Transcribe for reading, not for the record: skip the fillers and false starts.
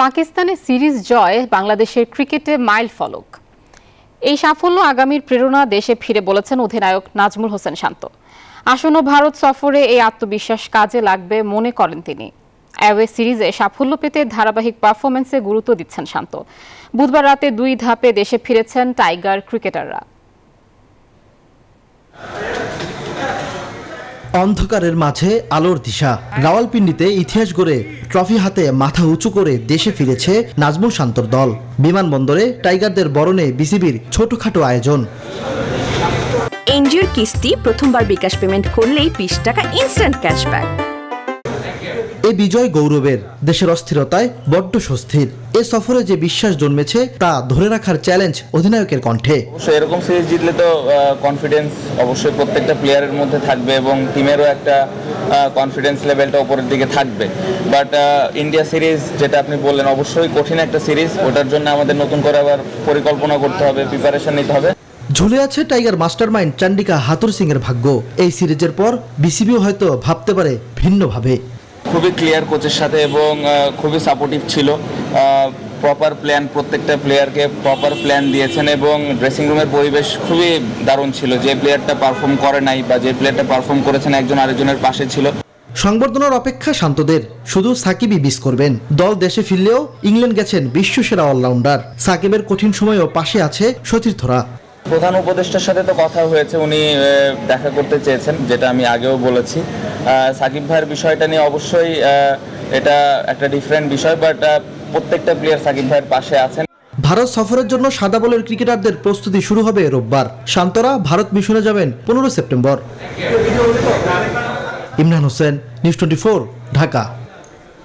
পাকিস্তানে সিরিজ জয় বাংলাদেশের ক্রিকেটে মাইল ফলক। এই সাফল্য আগামীর প্রেরণা দেশে ফিরে বলেছেন অধিনায়ক নাজমুল হোসেন শান্ত। আসন্ন ভারত সফরে এই আত্মবিশ্বাস কাজে লাগবে মনে করেন তিনি। অ্যাওয়ে সিরিজে সাফল্য পেতে ধারাবাহিক পারফরম্যান্সে গুরুত্ব দিচ্ছেন শান্ত। বুধবার রাতে 2 ধাপে দেশে ফিরেছেন টাইগার ক্রিকেটাররা। অন্ধকারের মাঝে আলোর দিশা। রাওয়ালপিন্ডিতে ইতিহাস গড়ে ট্রফি হাতে মাথা উঁচু করে দেশে ফিরেছে নাজমুল শান্তর দল। বিমানবন্দরে টাইগারদের বরণে বিসিবির ছোটখাটো আয়োজন। এনজিওর কিস্তি প্রথমবার বিকাশ পেমেন্ট করলেই 20 টাকা ইনস্ট্যান্ট ক্যাশব্যাক। এই বিজয় গৌরবের, দেশের অস্থিরতায় বড্ড স্বস্তির। এ সফরে যে বিশ্বাস জন্মেছে তা ধরে রাখার চ্যালেঞ্জ অধিনায়কের কণ্ঠে। এরকম সিরিজ জিতলে তো কনফিডেন্স অবশ্যই প্রত্যেকটা প্লেয়ারের মধ্যে থাকবে এবং টিমেরও একটা কনফিডেন্স লেভেলটা উপরের দিকে থাকবে। বাট ইন্ডিয়া সিরিজ যেটা আপনি বললেন, অবশ্যই কঠিন একটা সিরিজ। ওটার জন্য আমাদের নতুন করে আবার পরিকল্পনা করতে হবে, প্রিপারেশন নিতে হবে। ঝুলে আছে টাইগার মাস্টারমাইন্ড চান্ডিকা হাতুর সিং এর ভাগ্য। এই সিরিজের পর বিসিবিও হয়তো ভাবতে পারে ভিন্নভাবে। খুবই ক্লিয়ার কোচের সাথে এবং খুবই সাপোর্টিভ ছিল। প্রপার প্ল্যান, প্রত্যেকটা প্লেয়ারকে প্রপার প্ল্যান দিয়েছেন এবং ড্রেসিং রুমের পরিবেশ খুবই দারুণ ছিল। যে প্লেয়ারটা পারফর্ম করে নাই বা যে প্লেয়ারটা পারফর্ম করেছেন একজন আরেকজনের পাশে ছিল। সংবর্ধনার অপেক্ষা শান্তদের, শুধু সাকিবই মিস করবেন। দল দেশে ফিরলেও ইংল্যান্ড গেছেন বিশ্বসেরা অলরাউন্ডার। সাকিবের কঠিন সময়েও পাশে আছে সতীর্থরা। প্রধান উপদেষ্টার সাথে তো কথা হয়েছে, উনি দেখা করতে চেয়েছেন, যেটা আমি আগেও বলেছি। সাকিব ভাইয়ের বিষয়টা নিয়ে অবশ্যই এটা একটা ডিফারেন্ট বিষয়, বাট প্রত্যেকটা প্লেয়ার সাকিব ভাইয়ের পাশে আছেন। ভারত সফরের জন্য সাদা বলের ক্রিকেটারদের প্রস্তুতি শুরু হবে রোববার। শান্তরা ভারত মিশনে যাবেন 15 সেপ্টেম্বর। ইমরান হোসেন, নিউজ 24, ঢাকা।